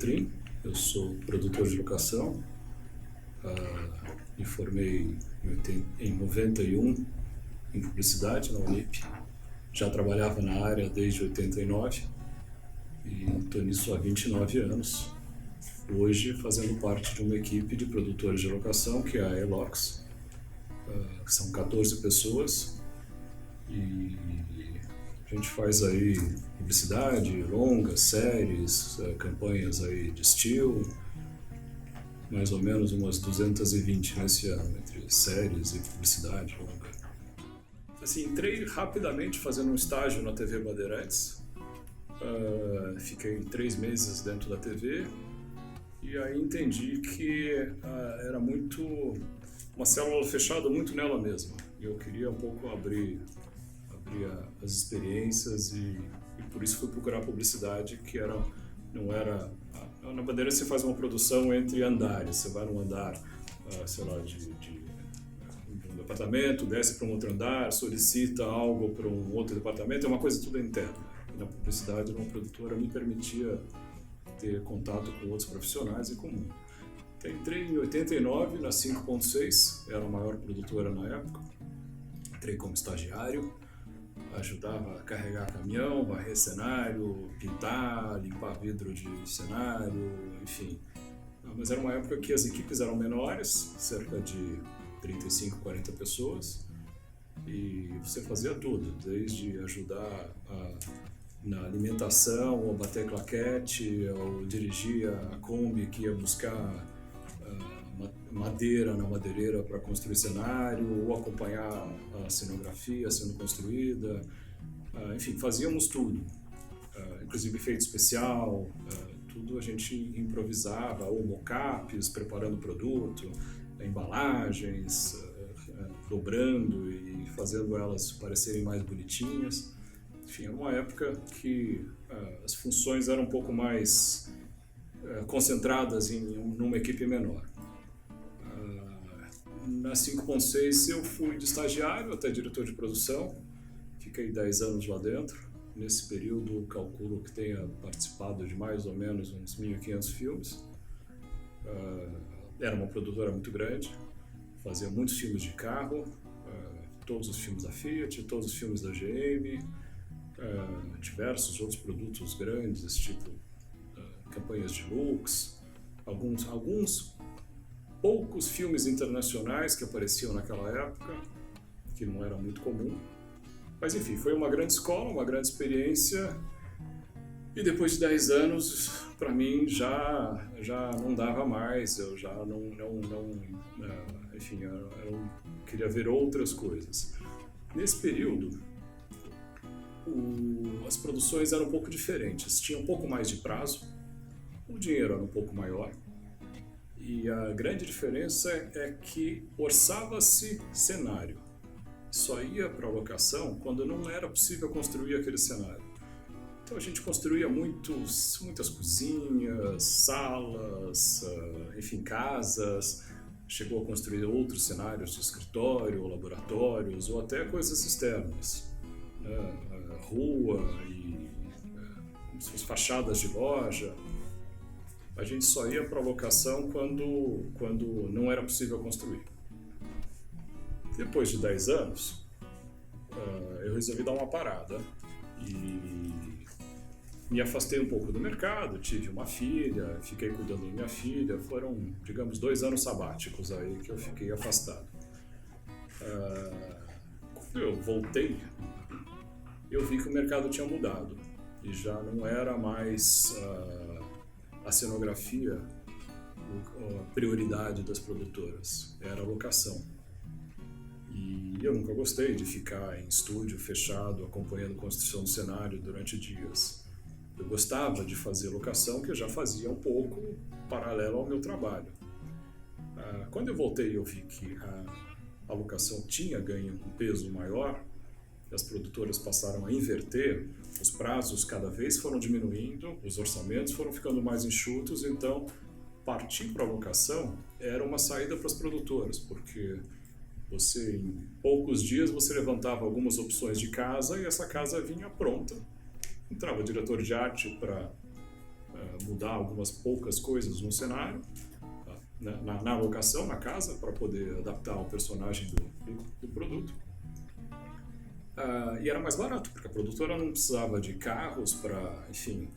Cotrim, eu sou produtor de locação, me formei em 91 em publicidade na Unip, já trabalhava na área desde 89 e estou nisso há 29 anos, hoje fazendo parte de uma equipe de produtores de locação que é a Elox, são 14 pessoas e a gente faz aí publicidade, longas, séries, campanhas aí de estilo, mais ou menos umas 220 nesse ano, entre séries e publicidade longa. Assim, entrei rapidamente fazendo um estágio na TV Bandeirantes, fiquei 3 meses dentro da TV e aí entendi que era muito uma célula fechada muito nela mesma e eu queria um pouco abrir as experiências e por isso fui procurar publicidade, que não era... Na Bandeira você faz uma produção entre andares, você vai num andar, sei lá, de um departamento, desce para um outro andar, solicita algo para um outro departamento, é uma coisa tudo interna. E na publicidade, uma produtora me permitia ter contato com outros profissionais e comum. Então, entrei em 89 na 5.6, era a maior produtora na época, entrei como estagiário, ajudava a carregar caminhão, varrer cenário, pintar, limpar vidro de cenário, enfim. Mas era uma época que as equipes eram menores, cerca de 35, 40 pessoas, e você fazia tudo, desde ajudar na alimentação, ou bater claquete, ou dirigir a Kombi que ia buscar madeira na madeireira para construir cenário, ou acompanhar a cenografia sendo construída, enfim, fazíamos tudo, inclusive efeito especial, tudo a gente improvisava, ou mockups, preparando o produto, embalagens, dobrando e fazendo elas parecerem mais bonitinhas. Enfim, era uma época que as funções eram um pouco mais concentradas numa equipe menor. Na 5.6 eu fui de estagiário até diretor de produção, fiquei 10 anos lá dentro. Nesse período, calculo que tenha participado de mais ou menos uns 1.500 filmes. Era uma produtora muito grande, fazia muitos filmes de carro, todos os filmes da Fiat, todos os filmes da GM, diversos outros produtos grandes, tipo campanhas de looks, alguns poucos filmes internacionais que apareciam naquela época, que não era muito comum. Mas enfim, foi uma grande escola, uma grande experiência. E depois de 10 anos, para mim, já não dava mais. Eu já enfim, eu queria ver outras coisas. Nesse período, as produções eram um pouco diferentes. Tinha um pouco mais de prazo, o dinheiro era um pouco maior. E a grande diferença é que orçava-se cenário. Só ia para a locação quando não era possível construir aquele cenário. Então a gente construía muitas cozinhas, salas, enfim, casas. Chegou a construir outros cenários de escritório, laboratórios ou até coisas externas. Rua e fachadas de loja. A gente só ia para a locação quando não era possível construir. Depois de 10 anos, eu resolvi dar uma parada e me afastei um pouco do mercado, tive uma filha, fiquei cuidando da minha filha, foram, digamos, 2 anos sabáticos aí que eu fiquei afastado. Quando eu voltei, eu vi que o mercado tinha mudado e já não era mais a cenografia a prioridade das produtoras, era a locação. E eu nunca gostei de ficar em estúdio fechado, acompanhando a construção do cenário durante dias. Eu gostava de fazer locação, que eu já fazia um pouco paralelo ao meu trabalho. Quando eu voltei, eu vi que a locação tinha ganho um peso maior, as produtoras passaram a inverter, os prazos cada vez foram diminuindo, os orçamentos foram ficando mais enxutos, então partir para a locação era uma saída para as produtoras, porque você, em poucos dias, você levantava algumas opções de casa e essa casa vinha pronta. Entrava o diretor de arte para mudar algumas poucas coisas no cenário, na locação, na casa, para poder adaptar o personagem do produto. E era mais barato, porque a produtora não precisava de carros para, enfim,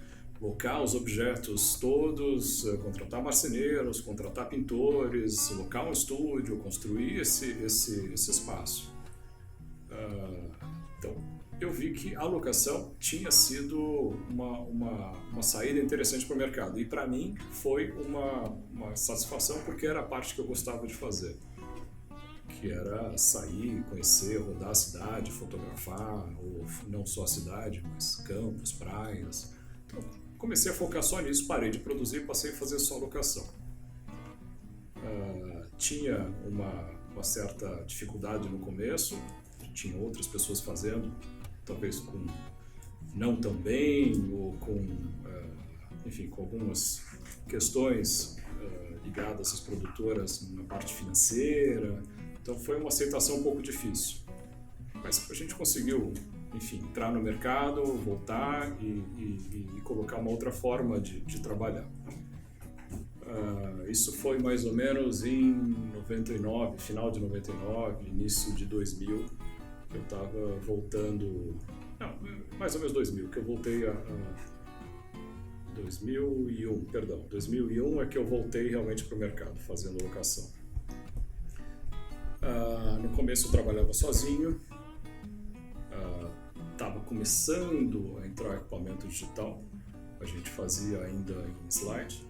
locar os objetos todos, contratar marceneiros, contratar pintores, locar um estúdio, construir esse espaço. Então, eu vi que a locação tinha sido uma saída interessante para o mercado. E para mim foi uma satisfação, porque era a parte que eu gostava de fazer. Que era sair, conhecer, rodar a cidade, fotografar, ou não só a cidade, mas campos, praias. Então, comecei a focar só nisso, parei de produzir e passei a fazer só locação. Tinha uma certa dificuldade no começo, tinha outras pessoas fazendo, talvez com não tão bem, ou com, enfim, com algumas questões ligadas às produtoras na parte financeira. Então foi uma aceitação um pouco difícil. Mas a gente conseguiu, enfim, entrar no mercado, voltar e colocar uma outra forma de trabalhar. Isso foi mais ou menos em 99, final de 99, início de 2000, que eu estava voltando... Não, mais ou menos 2000, que eu voltei a 2001, perdão. 2001 é que eu voltei realmente para o mercado, fazendo locação. No começo eu trabalhava sozinho, estava começando a entrar equipamento digital, a gente fazia ainda em slide,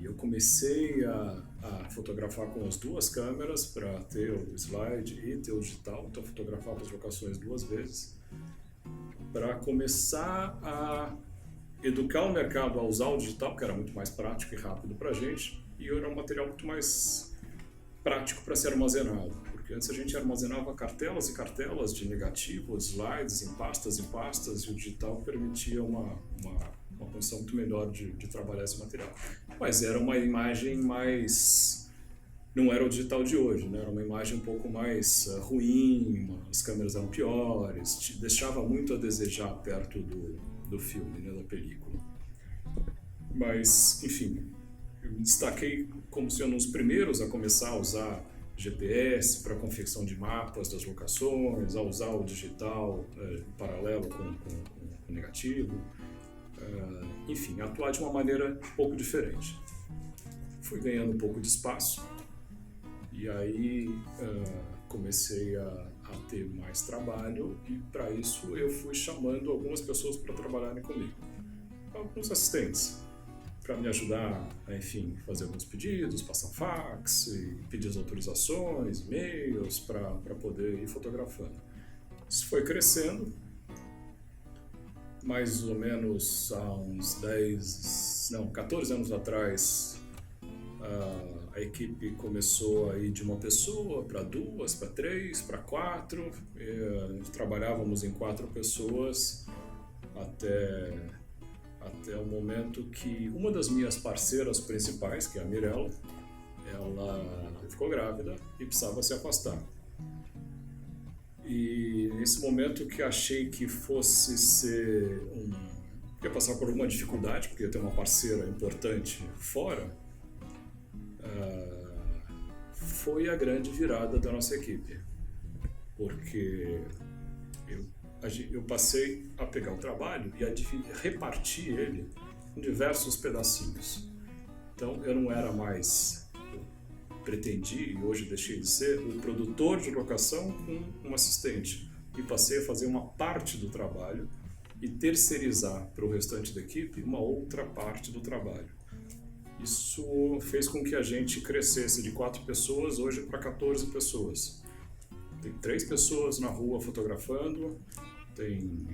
e eu comecei a fotografar com as duas câmeras para ter o slide e ter o digital, então eu fotografava as locações 2 vezes, para começar a educar o mercado a usar o digital, que era muito mais prático e rápido para a gente, e era um material muito mais prático para ser armazenado, porque antes a gente armazenava cartelas e cartelas de negativos, slides, em pastas, e o digital permitia uma condição muito melhor de trabalhar esse material. Mas era uma imagem mais... não era o digital de hoje, né? Era uma imagem um pouco mais ruim, as câmeras eram piores, deixava muito a desejar perto do filme, né, da película. Mas, enfim... eu me destaquei como sendo um dos primeiros a começar a usar GPS para confecção de mapas das locações, a usar o digital em paralelo com o negativo, enfim, atuar de uma maneira um pouco diferente. Fui ganhando um pouco de espaço e aí comecei a ter mais trabalho, e para isso eu fui chamando algumas pessoas para trabalharem comigo, alguns assistentes, para me ajudar a, enfim, fazer alguns pedidos, passar fax, pedir as autorizações, e-mails, para poder ir fotografando. Isso foi crescendo, mais ou menos há uns 14 anos atrás, a equipe começou a ir de uma pessoa para 2, para 3, para 4, trabalhávamos em 4 pessoas até o momento que uma das minhas parceiras principais, que é a Mirella, ela ficou grávida e precisava se afastar. E nesse momento que achei que fosse ser ia passar por alguma dificuldade, porque ia ter uma parceira importante fora, foi a grande virada da nossa equipe, porque eu passei a pegar o trabalho e a repartir ele em diversos pedacinhos. Então eu não era mais, eu pretendi, e hoje deixei de ser, o produtor de locação com um assistente, e passei a fazer uma parte do trabalho e terceirizar para o restante da equipe uma outra parte do trabalho. Isso fez com que a gente crescesse de 4 pessoas hoje para 14 pessoas. Tem 3 pessoas na rua fotografando, tem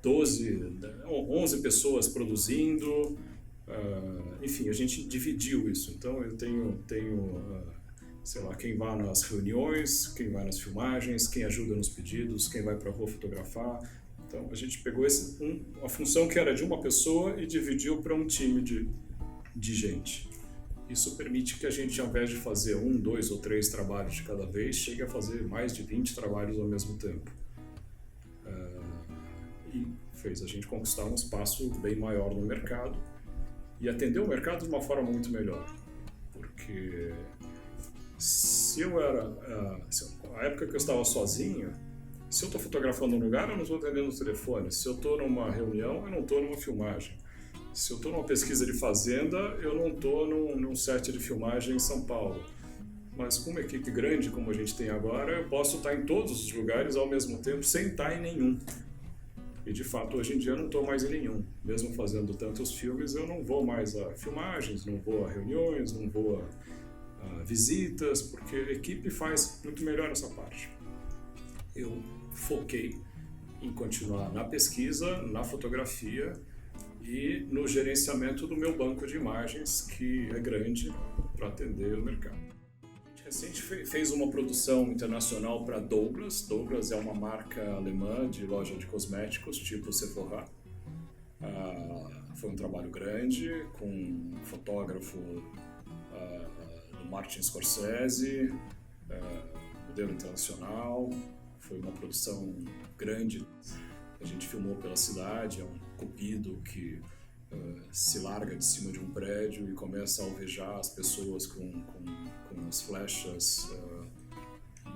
11 pessoas produzindo, enfim, a gente dividiu isso. Então eu tenho sei lá, quem vai nas reuniões, quem vai nas filmagens, quem ajuda nos pedidos, quem vai para a rua fotografar. Então a gente pegou a função que era de uma pessoa e dividiu para um time de gente. Isso permite que a gente, ao invés de fazer 1, 2 ou 3 trabalhos de cada vez, chegue a fazer mais de 20 trabalhos ao mesmo tempo. E fez a gente conquistar um espaço bem maior no mercado e atender o mercado de uma forma muito melhor. Porque se eu era... a época que eu estava sozinho, se eu estou fotografando um lugar, eu não estou atendendo o telefone. Se eu estou numa reunião, eu não estou numa filmagem. Se eu estou numa pesquisa de fazenda, eu não estou num set de filmagem em São Paulo. Mas com uma equipe grande como a gente tem agora, eu posso estar em todos os lugares ao mesmo tempo, sem estar em nenhum. E de fato, hoje em dia eu não estou mais em nenhum. Mesmo fazendo tantos filmes, eu não vou mais a filmagens, não vou a reuniões, não vou a visitas, porque a equipe faz muito melhor essa parte. Eu foquei em continuar na pesquisa, na fotografia e no gerenciamento do meu banco de imagens, que é grande para atender o mercado. A gente fez uma produção internacional para Douglas. Douglas é uma marca alemã de loja de cosméticos, tipo Sephora. Foi um trabalho grande, com um fotógrafo do Martin Scorsese, modelo internacional. Foi uma produção grande. A gente filmou pela cidade, é um cupido que se larga de cima de um prédio e começa a alvejar as pessoas com as flechas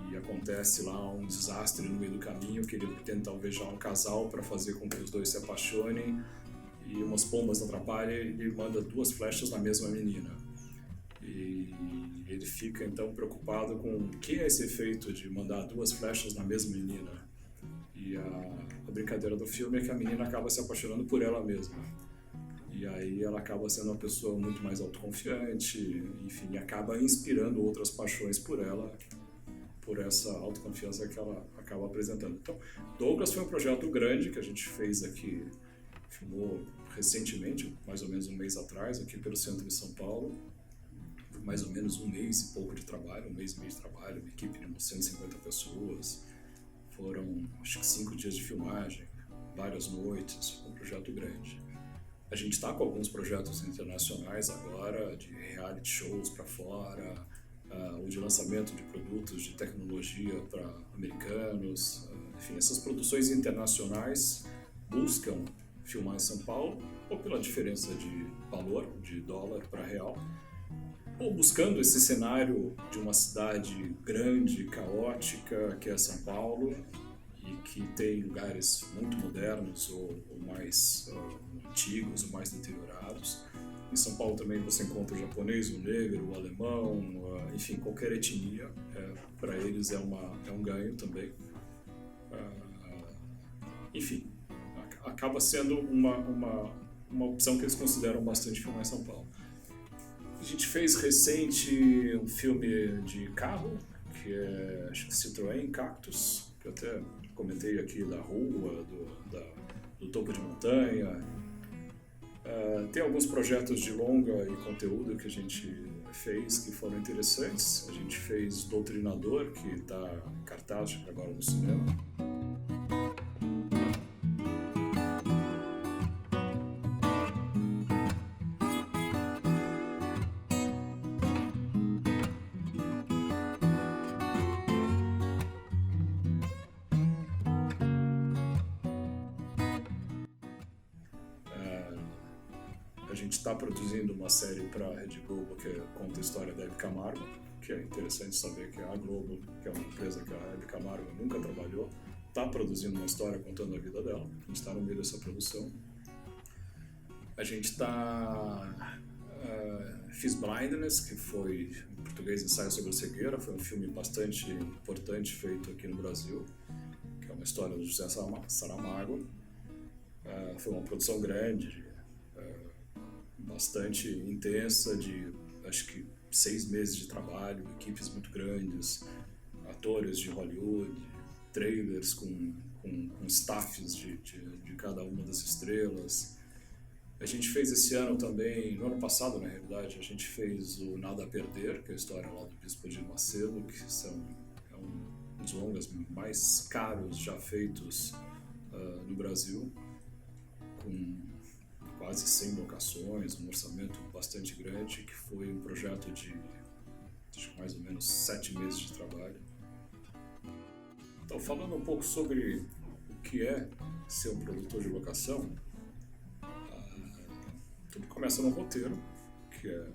e acontece lá um desastre no meio do caminho, que ele tenta alvejar um casal para fazer com que os dois se apaixonem e umas pombas atrapalham e ele manda 2 flechas na mesma menina. E ele fica então preocupado com o que é esse efeito de mandar 2 flechas na mesma menina. E a brincadeira do filme é que a menina acaba se apaixonando por ela mesma. E aí ela acaba sendo uma pessoa muito mais autoconfiante, enfim, acaba inspirando outras paixões por ela, por essa autoconfiança que ela acaba apresentando. Então, Douglas foi um projeto grande que a gente fez aqui, filmou recentemente, mais ou menos um mês atrás, aqui pelo centro de São Paulo. Mais ou menos um mês e pouco de trabalho, um mês e meio de trabalho, uma equipe de umas 150 pessoas. Foram, acho que 5 dias de filmagem, várias noites, um projeto grande. A gente está com alguns projetos internacionais agora, de reality shows para fora, ou de lançamento de produtos de tecnologia para americanos. Enfim, essas produções internacionais buscam filmar em São Paulo, ou pela diferença de valor, de dólar para real, ou buscando esse cenário de uma cidade grande, caótica, que é São Paulo, e que tem lugares muito modernos ou mais antigos ou mais deteriorados. Em São Paulo também você encontra o japonês, o negro, o alemão, enfim, qualquer etnia. Para eles é um ganho também. Enfim, acaba sendo uma opção que eles consideram bastante filmar em São Paulo. A gente fez recente um filme de carro, que é, acho que Citroën Cactus, que eu até comentei aqui da rua, do topo de montanha. Tem alguns projetos de longa e conteúdo que a gente fez que foram interessantes. A gente fez Doutrinador, que está em cartaz agora no cinema. A gente está produzindo uma série para a Rede Globo que conta a história da Hebe Camargo, que é interessante saber que a Globo, que é uma empresa que a Hebe Camargo nunca trabalhou, está produzindo uma história contando a vida dela. A gente está no meio dessa produção. A gente está... fiz Blindness, que foi, em português, Ensaio sobre a Cegueira. Foi um filme bastante importante feito aqui no Brasil, que é uma história do José Saramago. Foi uma produção grande, bastante intensa, de acho que 6 meses de trabalho, equipes muito grandes, atores de Hollywood, trailers com staffs de cada uma das estrelas. A gente fez esse ano também, no ano passado na realidade, a gente fez o Nada a Perder, que é a história lá do Bispo de Macedo, que é um dos longas mais caros já feitos no Brasil, com quase 100 locações, um orçamento bastante grande, que foi um projeto de acho que mais ou menos 7 meses de trabalho. Então, falando um pouco sobre o que é ser um produtor de locação, tudo começa no roteiro, que é,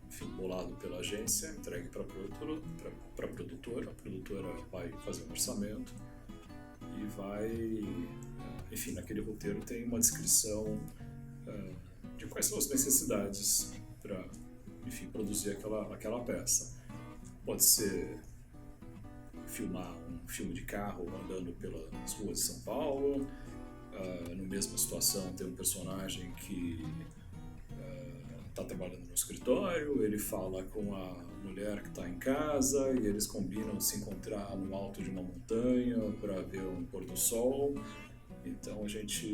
enfim, bolado pela agência, entregue para a produtora. A produtora vai fazer um orçamento e vai, enfim, naquele roteiro tem uma descrição de quais são as necessidades para, enfim, produzir aquela peça. Pode ser filmar um filme de carro andando pelas ruas de São Paulo, na mesma situação tem um personagem que está trabalhando no escritório, ele fala com a mulher que está em casa e eles combinam se encontrar no alto de uma montanha para ver um pôr do sol. Então a gente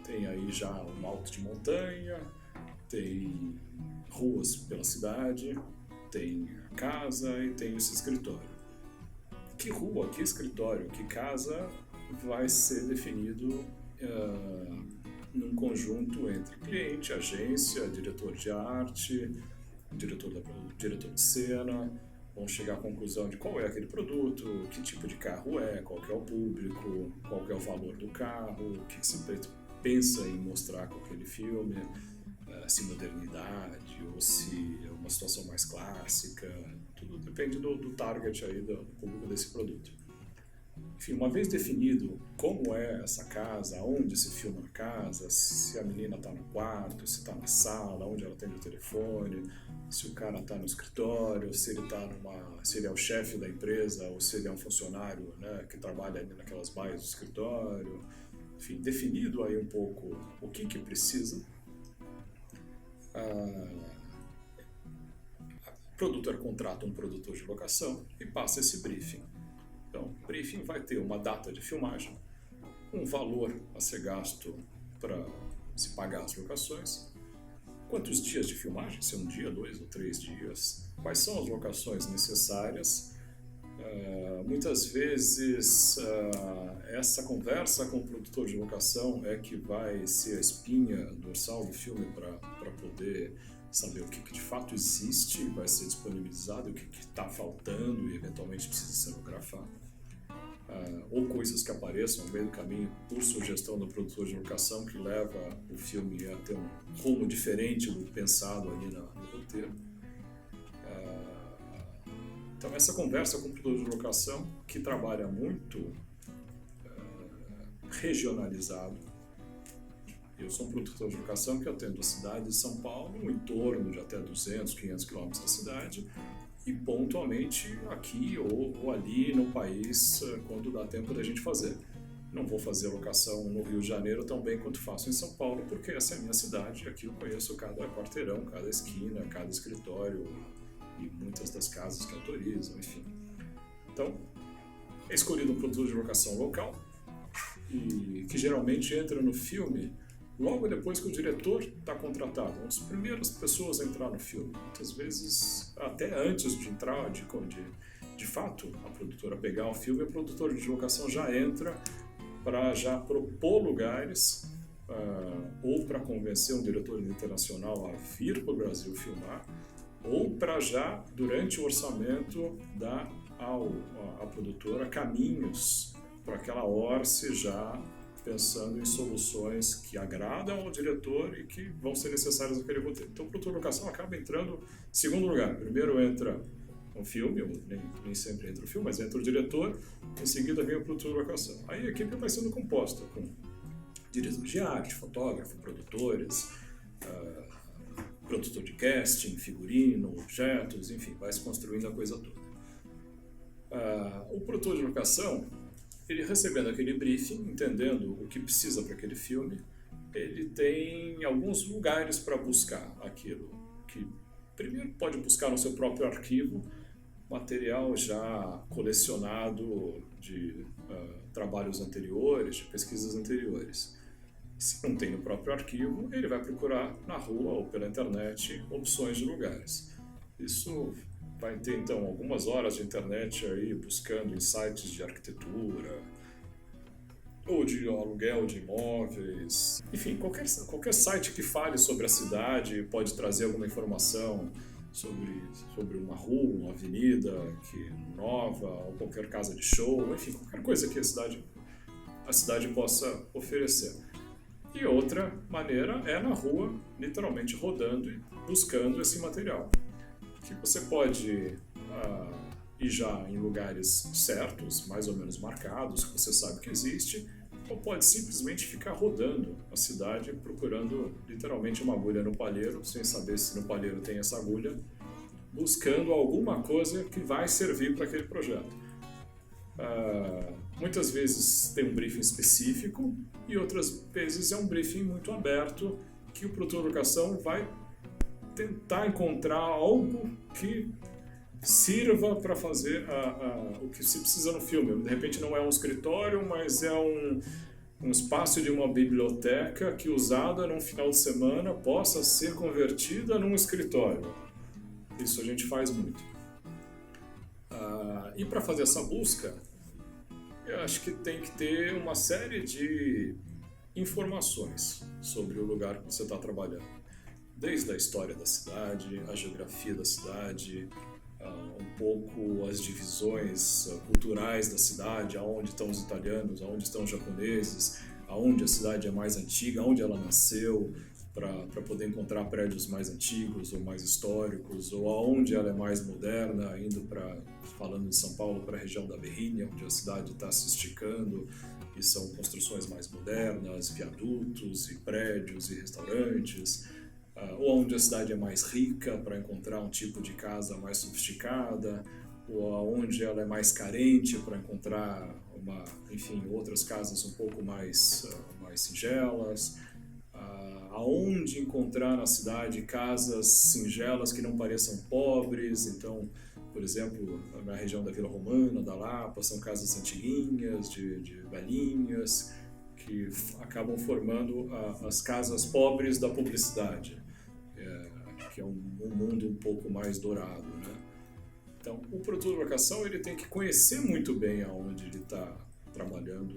tem aí já um alto de montanha, tem ruas pela cidade, tem a casa e tem esse escritório. Que rua, que escritório, que casa vai ser definido num conjunto entre cliente, agência, diretor de arte, diretor de cena, vão chegar à conclusão de qual é aquele produto, que tipo de carro é, qual que é o público, qual que é o valor do carro, o que se pensa em mostrar com aquele filme, se modernidade ou se é uma situação mais clássica, tudo depende do target aí do público desse produto. Enfim, uma vez definido como é essa casa, onde se filma a casa, se a menina está no quarto, se está na sala, onde ela atende o telefone, se o cara está no escritório, se ele é o chefe da empresa ou se ele é um funcionário, né, que trabalha ali naquelas baias do escritório. Enfim, definido aí um pouco o que precisa, o produtor contrata um produtor de locação e passa esse briefing. Então, o briefing vai ter uma data de filmagem, um valor a ser gasto para se pagar as locações, quantos dias de filmagem, se é um dia, 2 ou 3 dias, quais são as locações necessárias. Muitas vezes essa conversa com o produtor de locação é que vai ser a espinha dorsal do filme para poder saber o que de fato existe, vai ser disponibilizado, o que está faltando e eventualmente precisa cenografar. Ou coisas que apareçam no meio do caminho por sugestão do produtor de locação que leva o filme a ter um rumo diferente do pensado ali no roteiro. Então essa conversa com o produtor de locação, que trabalha muito regionalizado. Eu sou um produtor de locação que atendo a cidade de São Paulo, em torno de até 200, 500 quilômetros da cidade, e pontualmente aqui ou ali no país, quando dá tempo da gente fazer. Não vou fazer locação no Rio de Janeiro tão bem quanto faço em São Paulo, porque essa é a minha cidade, aqui eu conheço cada quarteirão, cada esquina, cada escritório e muitas das casas que autorizam, enfim. Então, é escolhido um produtor de locação local, e que geralmente entra no filme logo depois que o diretor está contratado, uma das primeiras pessoas a entrar no filme. Muitas vezes, até antes de entrar, de fato, a produtora pegar o filme, o produtor de locação já entra para já propor lugares ou para convencer um diretor internacional a vir para o Brasil filmar, ou para já, durante o orçamento, dar à produtora caminhos para aquela orce já pensando em soluções que agradam ao diretor e que vão ser necessárias naquele roteiro. Então, o produtor de locação acaba entrando em segundo lugar. Primeiro entra um filme, nem sempre entra o filme, mas entra o diretor, em seguida vem o produtor de locação. Aí a equipe vai sendo composta com diretor de arte, fotógrafo, produtores, produtor de casting, figurino, objetos, enfim, vai se construindo a coisa toda. O produtor de locação, ele recebendo aquele briefing, entendendo o que precisa para aquele filme, ele tem alguns lugares para buscar aquilo, que primeiro pode buscar no seu próprio arquivo, material já colecionado de trabalhos anteriores, de pesquisas anteriores. Se não tem no próprio arquivo, ele vai procurar na rua ou pela internet opções de lugares. Isso vai ter, então, algumas horas de internet aí buscando em sites de arquitetura ou de aluguel de imóveis. Enfim, qualquer site que fale sobre a cidade pode trazer alguma informação sobre uma rua, uma avenida que nova, ou qualquer casa de show, enfim, qualquer coisa que a cidade a cidade possa oferecer. E outra maneira é na rua, literalmente rodando e buscando esse material. Que você pode ir já em lugares certos, mais ou menos marcados, que você sabe que existe, ou pode simplesmente ficar rodando a cidade procurando literalmente uma agulha no palheiro, sem saber se no palheiro tem essa agulha, buscando alguma coisa que vai servir para aquele projeto. Muitas vezes tem um briefing específico e outras vezes é um briefing muito aberto que o produtor de locação vai tentar encontrar algo que sirva para fazer o que se precisa no filme. De repente não é um escritório, mas é um espaço de uma biblioteca que, usada num final de semana, possa ser convertida num escritório. Isso a gente faz muito. E para fazer essa busca, eu acho que tem que ter uma série de informações sobre o lugar que você está trabalhando. Desde a história da cidade, a geografia da cidade, um pouco as divisões culturais da cidade, aonde estão os italianos, aonde estão os japoneses, aonde a cidade é mais antiga, aonde ela nasceu, para poder encontrar prédios mais antigos ou mais históricos, ou aonde ela é mais moderna, falando de São Paulo, para a região da Berrini, onde a cidade está se esticando, e são construções mais modernas, viadutos e prédios e restaurantes, ou onde a cidade é mais rica, para encontrar um tipo de casa mais sofisticada, ou onde ela é mais carente, para encontrar outras casas um pouco mais singelas, aonde encontrar na cidade casas singelas que não pareçam pobres. Então, por exemplo, na região da Vila Romana, da Lapa, são casas antiguinhas, de velhinhas, que acabam formando as casas pobres da publicidade, que é um mundo um pouco mais dourado, né? Então, o produtor de locação ele tem que conhecer muito bem aonde ele está trabalhando,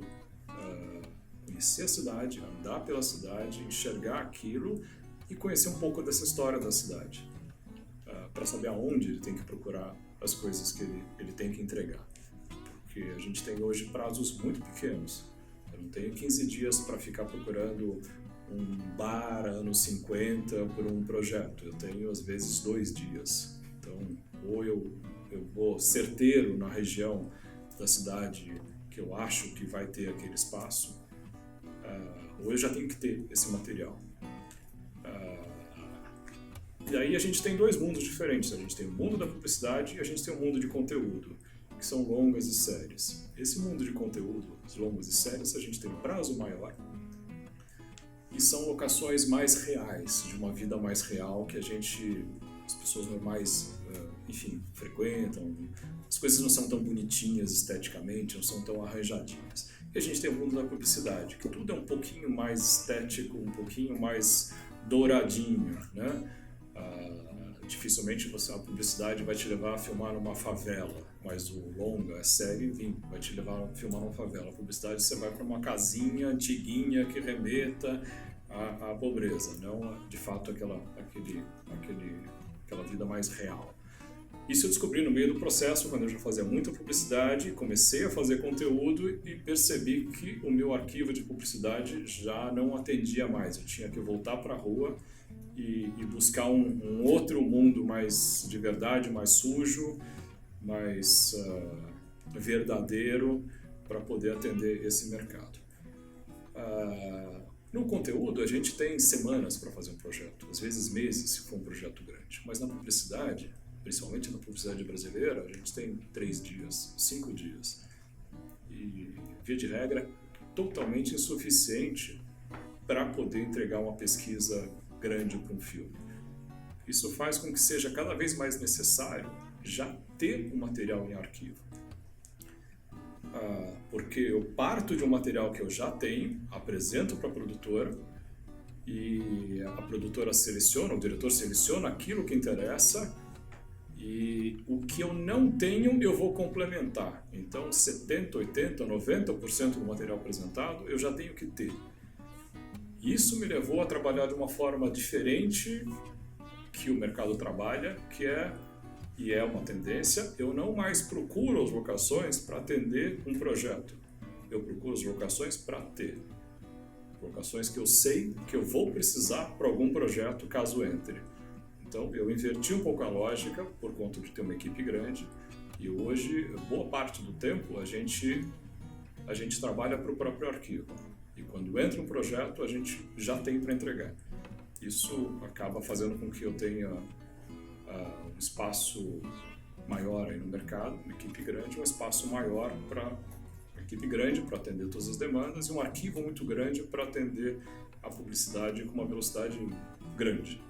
conhecer a cidade, andar pela cidade, enxergar aquilo e conhecer um pouco dessa história da cidade, para saber aonde ele tem que procurar as coisas que ele tem que entregar. Porque a gente tem hoje prazos muito pequenos. Eu não tenho 15 dias para ficar procurando um bar anos 50 por um projeto. Eu tenho, às vezes, 2 dias. Então, ou eu vou certeiro na região da cidade que eu acho que vai ter aquele espaço, ou eu já tenho que ter esse material. E aí a gente tem 2 mundos diferentes. A gente tem o mundo da publicidade e a gente tem o mundo de conteúdo, que são longas e séries. Esse mundo de conteúdo, as longas e séries, a gente tem um prazo maior e são locações mais reais, de uma vida mais real que as pessoas normais, frequentam. As coisas não são tão bonitinhas esteticamente, não são tão arranjadinhas. E a gente tem o mundo da publicidade, que tudo é um pouquinho mais estético, um pouquinho mais douradinho, né? Dificilmente a publicidade vai te levar a filmar numa favela, mas o longa, a série, vai te levar a filmar numa favela. A publicidade você vai para uma casinha antiguinha que remeta à pobreza, não de fato aquela vida mais real. Isso eu descobri no meio do processo, quando eu já fazia muita publicidade, comecei a fazer conteúdo e percebi que o meu arquivo de publicidade já não atendia mais. Eu tinha que voltar para a rua e buscar um outro mundo mais de verdade, mais sujo, mais verdadeiro, para poder atender esse mercado. No conteúdo, a gente tem semanas para fazer um projeto, às vezes meses, se for um projeto grande. Mas na publicidade, principalmente na publicidade brasileira, a gente tem 3 dias, 5 dias. E, via de regra, totalmente insuficiente para poder entregar uma pesquisa grande para um filme. Isso faz com que seja cada vez mais necessário já ter um material em arquivo. Porque eu parto de um material que eu já tenho, apresento para a produtora, e a produtora seleciona, o diretor seleciona aquilo que interessa, e o que eu não tenho eu vou complementar. Então 70%, 80%, 90% do material apresentado eu já tenho que ter. Isso me levou a trabalhar de uma forma diferente que o mercado trabalha, e é uma tendência. Eu não mais procuro as locações para atender um projeto. eu procuro as locações para ter. Locações que eu sei que eu vou precisar para algum projeto caso entre. Então, eu inverti um pouco a lógica por conta de ter uma equipe grande e hoje, boa parte do tempo, a gente trabalha para o próprio arquivo. E quando entra um projeto, a gente já tem para entregar. Isso acaba fazendo com que eu tenha um espaço maior aí no mercado, uma equipe grande, um espaço maior para uma equipe grande para atender todas as demandas e um arquivo muito grande para atender a publicidade com uma velocidade grande.